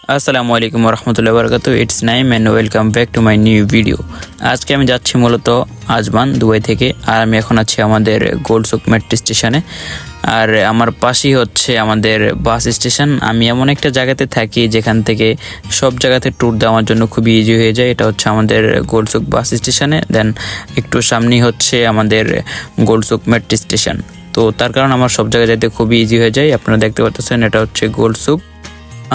আসসালামু আলাইকুম রহমতুল্লাহ বরকাত। It's Naim and welcome back to my new video. আজকে আমি যাচ্ছি মূলত আজমান দুবাই থেকে, আর আমি এখন আছি আমাদের গোলসুক মেট্রো স্টেশনে। আর আমার পাশেই হচ্ছে আমাদের বাস স্টেশন। আমি এমন একটা জায়গাতে থাকি যেখান থেকে সব জায়গাতে ট্যুর দেওয়ার জন্য খুবই ইজি হয়ে যায়। এটা হচ্ছে আমাদের গোলসুক বাস স্টেশনে, দেন একটু সামনেই হচ্ছে আমাদের গোলসুক মেট্রো স্টেশন। তো তার কারণে আমার সব জায়গায় যেতে খুবই ইজি হয়ে যায়। আপনারা দেখতে পাচ্ছেন এটা হচ্ছে গোলসুক,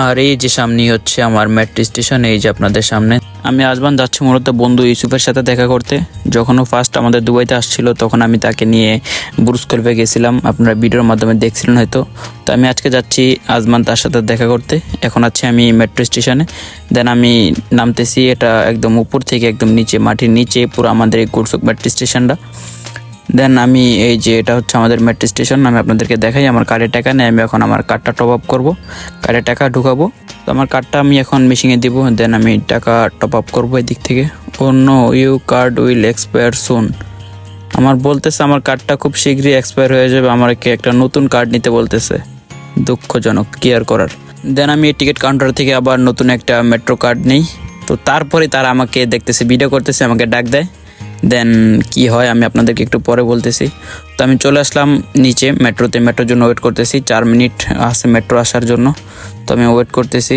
আর এই যে সামনেই হচ্ছে আমার মেট্রো স্টেশন। এই যে আপনাদের সামনে আমি আজমান যাচ্ছি মূলত বন্ধু ইউসুফের সাথে দেখা করতে। যখন ও ফার্স্ট আমাদের দুবাইতে আসছিল তখন আমি তাকে নিয়ে বুর্জ খলিফা গেছিলাম, আপনারা ভিডিওর মাধ্যমে দেখছিলেন হয়তো। তো আমি আজকে যাচ্ছি আজমান তার সাথে দেখা করতে। এখন আছি আমি মেট্রো স্টেশনে, দেন আমি নামতেছি। এটা একদম উপর থেকে একদম নিচে, মাটির নিচে পুরো আমাদের এই গোলসুক মেট্রো স্টেশনটা। দেন আমি এই যে এটা হচ্ছে আমাদের মেট্রো স্টেশন, আমি আপনাদেরকে দেখাই। আমার কার্ডের টাকা নেই, আমি এখন আমার কার্ডটা টপ আপ করবো, কার্ডের টাকা ঢুকাবো। তো আমার কার্ডটা আমি এখন মেশিনে দিব, দেন আমি টাকা টপ আপ করবো এদিক থেকে। Oh no, you card will expire soon. আমার বলতেছে আমার কার্ডটা খুব শীঘ্রই এক্সপায়ার হয়ে যাবে, আমাকে একটা নতুন কার্ড নিতে বলতেছে। দুঃখজনক, কি আর করার। দেন আমি টিকিট কাউন্টার থেকে আবার নতুন একটা মেট্রো কার্ড নেই। তো তারপরে তারা আমাকে দেখতেছে, ভিডিও করতেছে, আমাকে ডাক দেয়। দেন কি হয় আমি আপনাদেরকে একটু পরে বলতেছি। তো আমি চলে আসলাম নিচে মেট্রোতে, মেট্রোর জন্য ওয়েট করতেছি। 4 মিনিট আছে মেট্রো আসার জন্য, তো আমি ওয়েট করতেছি।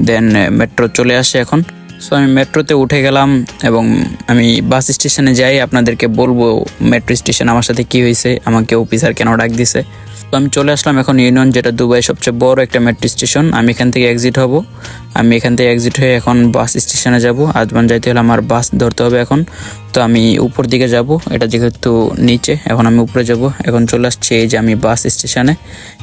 দেন মেট্রো চলে আসে এখন। সো আমি মেট্রোতে উঠে গেলাম এবং আমি বাস স্টেশনে যাই। আপনাদেরকে বলবো মেট্রো স্টেশন আমার সাথে কি হয়েছে, আমাকে অফিসার কেন ডাক দিছে। তো আমি চলে আসলাম এখন ইউনিয়ন, যেটা দুবাই সবচেয়ে বড় একটা মেট্রো স্টেশন। আমি এখান থেকে এক্সিট হব। আমি এখান থেকে এক্সিট হয়ে এখন বাস স্টেশনে যাব। আজমান যাইতে হলে আমার বাস ধরতে হবে এখন। তো আমি উপর দিকে যাব, এটা যেহেতু নিচে, এখন আমি উপরে যাব। এখন চলে আসছে এই যে আমি বাস স্টেশনে।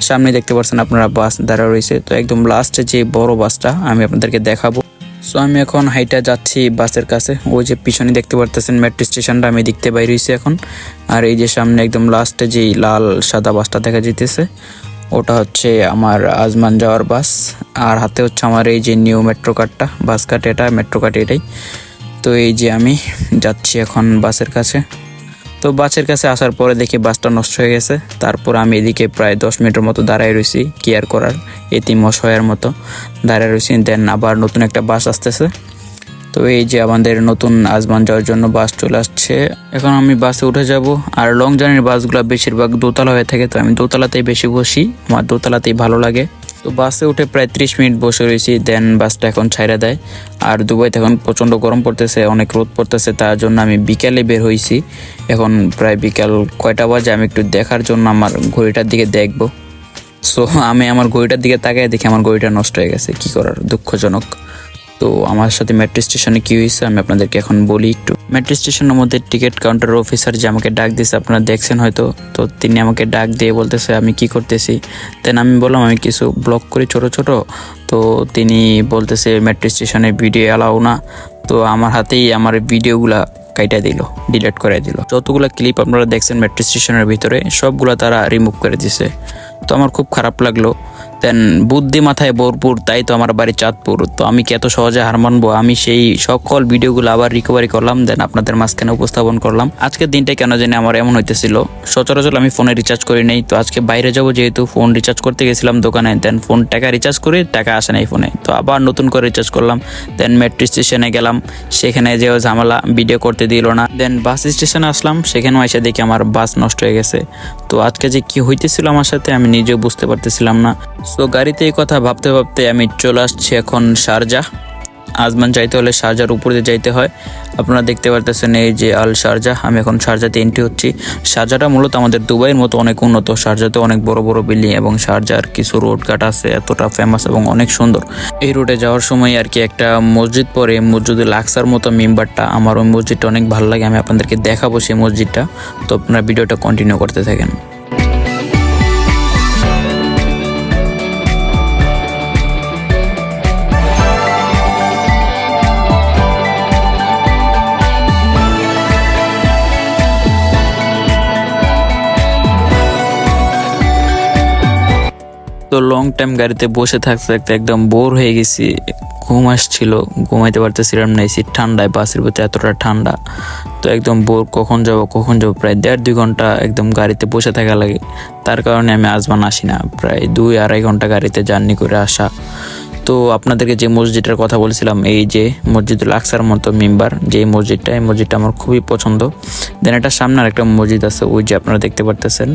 সামনে দেখতে পাচ্ছেন আপনারা বাস দাঁড়া রয়েছে। তো একদম লাস্টে যে বড় বাসটা আমি আপনাদেরকে দেখাবো। সো আমি এখন হাইটা যাচ্ছি বাসের কাছে। ওই যে পিছনে দেখতে পারতেছেন মেট্রো স্টেশনটা, আমি দেখতে বাইরে হয়েছি এখন। আর এই যে সামনে একদম লাস্টে যেই লাল সাদা বাসটা দেখা যেতেছে, ওটা হচ্ছে আমার আজমান যাওয়ার বাস। আর হাতে হচ্ছে আমার এই যে নিউ মেট্রো কার্ডটা, বাস কার্ড এটা, মেট্রো কার্ড এটাই। তো এই যে আমি যাচ্ছি এখন বাসের কাছে। তো বাসের কাছে আসার পরে দেখি বাসটা নষ্ট হয়ে গেছে। তারপর আমি এদিকে প্রায় 10 মিনিটের মতো দাঁড়ায় রয়েছি, কি আর করার, এতিম অসহায়ের মতো দাঁড়ায় রয়েছি। দেন আবার নতুন একটা বাস আসতেছে। তো এই যে আমাদের নতুন আজমান যাওয়ার জন্য বাস চলে আসছে। এখন আমি বাসে উঠে যাব। আর লং জার্নির বাসগুলো বেশিরভাগ দোতলা হয়ে থাকে, তো আমি দোতলাতেই বেশি বসি, আমার দোতলাতেই ভালো লাগে। তো বাসে উঠে প্রায় 30 মিনিট বসে রয়েছি। দেন বাসটা এখন ছাইড়া দেয়। আর দুবাইতে এখন প্রচণ্ড গরম পড়তেছে, অনেক রোদ পড়তেছে, তার জন্য আমি বিকালে বের হয়েছি। এখন প্রায় বিকাল কয়টা বাজে আমি একটু দেখার জন্য আমার ঘড়িটার দিকে দেখবো। সো আমি আমার ঘড়িটার দিকে তাকাই দেখি আমার ঘড়িটা নষ্ট হয়ে গেছে, কি করার, দুঃখজনক। তো আমার সাথে মেট্রো স্টেশনে কী হয়েছে আমি আপনাদেরকে এখন বলি একটু। মেট্রো স্টেশনের মধ্যে টিকিট কাউন্টার অফিসার যে আমাকে ডাক দিয়েছে, আপনারা দেখছেন হয়তো। তো তিনি আমাকে ডাক দিয়ে বলতেছে আমি কি করতেছি। দেন আমি বললাম আমি কিছু ব্লগ করি ছোট ছোট। তো তিনি বলতেছে মেট্রো স্টেশনে ভিডিও অ্যালাউ না। তো আমার হাতেই আমার ভিডিওগুলা কাইটা দিল, ডিলিট করে দিল। যতগুলো ক্লিপ আপনারা দেখছেন মেট্রো স্টেশনের ভিতরে সবগুলো তারা রিমুভ করে দিছে। তো আমার খুব খারাপ লাগলো। দেন বুদ্ধি মাথায় ভরপুর, তাই তো আমার বাড়ি চাঁদপুর। তো আমি কি এত সহজে হার মানবো? আমি সেই সকল ভিডিওগুলো আবার রিকভারি করলাম, দেন আপনাদের মাঝখানে উপস্থাপন করলাম। আজকের দিনটা কেন জানি আমার এমন হইতেছিল। সচরাচর আমি ফোনে রিচার্জ করি নাই, তো আজকে বাইরে যাবো যেহেতু ফোন রিচার্জ করতে গেছিলাম দোকানে। দেন ফোন টাকা রিচার্জ করে টাকা আসে নাই ফোনে, তো আবার নতুন করে রিচার্জ করলাম। দেন মেট্রো স্টেশনে গেলাম, সেখানে যেও ঝামেলা, ভিডিও করতে দিল না। দেন বাস স্টেশনে আসলাম, সেখানেও এসে দেখি আমার বাস নষ্ট হয়ে গেছে। তো আজকে যে কি হইতেছিল আমার সাথে আমি নিজেও বুঝতে পারতেছিলাম না। সো গাড়িতে এই কথা ভাবতে ভাবতে আমি চলে আসছি এখন শারজাহ। আজমান যাইতে হলে শারজার উপরে যাইতে হয়। আপনারা দেখতে পারতেছেন এই যে আল শারজাহ। আমি এখন শারজাতে এন্ট্রি হচ্ছি। শারজাটা মূলত আমাদের দুবাইয়ের মতো অনেক উন্নত। শারজাতে অনেক বড় বড় বিল্ডিং এবং শারজার কিছু রোড ঘাট আছে, এতটা ফেমাস এবং অনেক সুন্দর। এই রোডে যাওয়ার সময় আর কি একটা মসজিদ পড়ে, মসজিদুল আকসার মতো মেম্বারটা, আমার ওই মসজিদটা অনেক ভালো লাগে। আমি আপনাদেরকে দেখাবো সেই মসজিদটা। তো আপনারা ভিডিওটা কন্টিনিউ করতে থাকেন। তো লং টাইম গাড়িতে বসে থাকতে থাকতে একদম বোর হয়ে গেছি, ঘুম আসছিল, ঘুমাইতে পারতেছিলাম না। এসি ঠান্ডায়, বাসের ভিতরে এতটা ঠান্ডা, তো একদম বোর, কখন যাব প্রায় 1.5-2 ঘন্টা একদম গাড়িতে বসে থাকা লাগে। তার কারণে আমি আজমান আসি না, প্রায় 2-2.5 ঘন্টা গাড়িতে জার্নি করে আসা। তো আপনাদেরকে যে মসজিদটার কথা বলছিলাম, এই যে মসজিদুল আকসার মতো মেম্বার যে মসজিদটা, এই মসজিদটা আমার খুবই পছন্দ। দেন এটার সামনে আর একটা মসজিদ আছে, ওই যে আপনারা দেখতে পারতেছেন,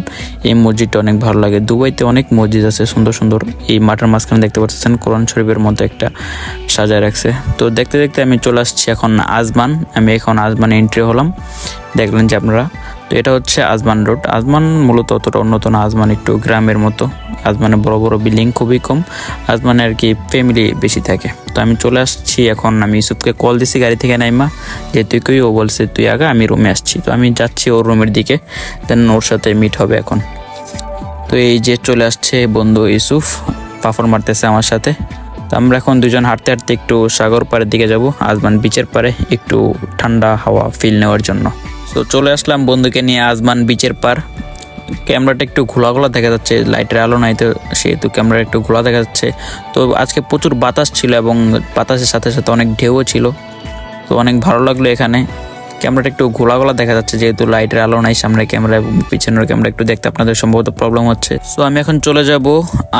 এই মসজিদটা অনেক ভালো লাগে। দুবাইতে অনেক মসজিদ আছে সুন্দর সুন্দর। এই মাঠের মাঝখানে দেখতে পাচ্ছেন কোরআন শরীফের মতো একটা সাজায় রাখছে। তো দেখতে দেখতে আমি চলে আসছি এখন আজমান। আমি এখন আজমানে এন্ট্রি হলাম, দেখলেন যে আপনারা। তো এটা হচ্ছে আজমান রোড। আজমান মূলত অতটা উন্নত না, আজমান একটু গ্রামের মতো। আজমানে বড় বড় বিল্ডিং খুবই কম, আজমানে আর কি ফ্যামিলি বেশি থাকে। তো আমি চলে আসছি এখন। আমি ইউসুফকে কল দিছি গাড়ি থেকে নাইমা, যে তুই কই, ও বলছে তুই আগে, আমি রুমে আসছি। তো আমি যাচ্ছি ওর রুমের দিকে, দেন ওর সাথে মিট হবে এখন। তো এই যে চলে আসছে বন্ধু ইউসুফ, পাফর মারতেছে আমার সাথে। তো আমরা এখন দুজন হাঁটতে হাঁটতে একটু সাগর পাড়ের দিকে যাব, আজমান বিচের পাড়ে, একটু ঠান্ডা হাওয়া ফিল নেওয়ার জন্য। তো চলে আসলাম বন্ধুকে নিয়ে আজমান বিচের পাড়। ক্যামেরাটা একটু ঘোলা ঘোলা দেখা যাচ্ছে, লাইটের আলো নাই তো সেহেতু ক্যামেরা একটু ঘোলা দেখা যাচ্ছে। তো আজকে প্রচুর বাতাস ছিল এবং বাতাসের সাথে সাথে অনেক ঢেউও ছিল। তো অনেক ভালো লাগলো এখানে। ক্যামেরাটা একটু ঘোলা ঘোলা দেখা যাচ্ছে যেহেতু লাইটের আলো নাই সামনে ক্যামেরা, এবং পিছনের ক্যামেরা একটু দেখতে আপনাদের সম্ভবত প্রবলেম হচ্ছে। সো আমি এখন চলে যাব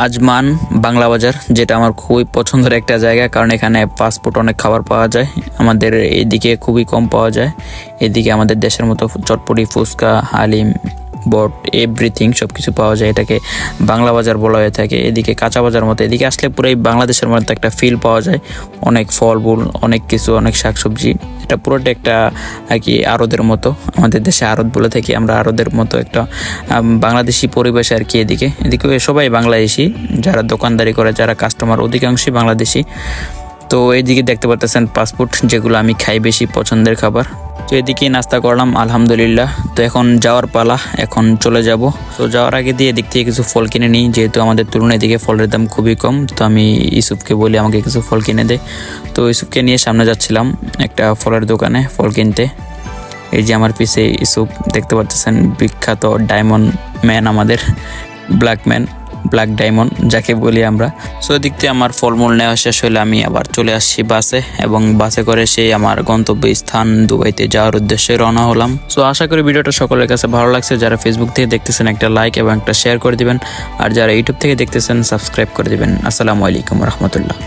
আজমান বাংলা বাজার, যেটা আমার খুবই পছন্দের একটা জায়গা, কারণ এখানে ফাস্টফুড অনেক খাবার পাওয়া যায়, আমাদের এদিকে খুবই কম পাওয়া যায়। এদিকে আমাদের দেশের মতো চটপটি, ফুচকা, হালিম, বট, এভরিথিং সব কিছু পাওয়া যায়। এটাকে বাংলা বাজার বলা হয়ে থাকে। এদিকে কাঁচা বাজার মতো, এদিকে আসলে পুরোই বাংলাদেশের মতো একটা ফিল পাওয়া যায়। অনেক ফলমূল, অনেক কিছু, অনেক শাকসবজি। এটা পুরোটা একটা আর কি আড়তের মতো, আমাদের দেশে আড়ত বলে থাকি আমরা, আড়তের মতো একটা বাংলাদেশি পরিবেশ আর কি। এদিকে সবাই বাংলাদেশি, যারা দোকানদারি করে, যারা কাস্টমার অধিকাংশই বাংলাদেশি। তো এইদিকে দেখতে পাচ্ছেন ফাস্টফুড, যেগুলো আমি খাই, বেশি পছন্দের খাবার। তো এদিকে নাস্তা করলাম আলহামদুলিল্লাহ। তো এখন যাওয়ার পালা, এখন চলে যাব। তো যাওয়ার আগে দিয়ে এদিক থেকে কিছু ফল কিনে নিই, যেহেতু আমাদের তুলনায় এদিকে ফলের দাম খুবই কম। তো আমি ইউসুফকে বলি আমাকে কিছু ফল কিনে দে। তো ইউসুফকে নিয়ে সামনে যাচ্ছিলাম একটা ফলের দোকানে ফল কিনতে। এই যে আমার পিছে ইউসুফ দেখতে পাচ্ছেন, বিখ্যাত ডায়মন্ড ম্যান, আমাদের ব্ল্যাক ডায়মন্ড যাকে বলি আমরা। সো এদিক থেকে আমার ফলমূল নেওয়া শেষ হলে আমি আবার চলে আসছি বাসে, এবং বাসে করে সেই আমার গন্তব্য স্থান দুবাইতে যাওয়ার উদ্দেশ্যে রওনা হলাম। সো আশা করি ভিডিওটা সকলের কাছে ভালো লাগছে। যারা ফেসবুক থেকে দেখতেছেন একটা লাইক এবং একটা শেয়ার করে দিবেন, আর যারা ইউটিউব থেকে দেখতেছেন সাবস্ক্রাইব করে দিবেন। আসসালামু আলাইকুম রহমতুল্লাহ।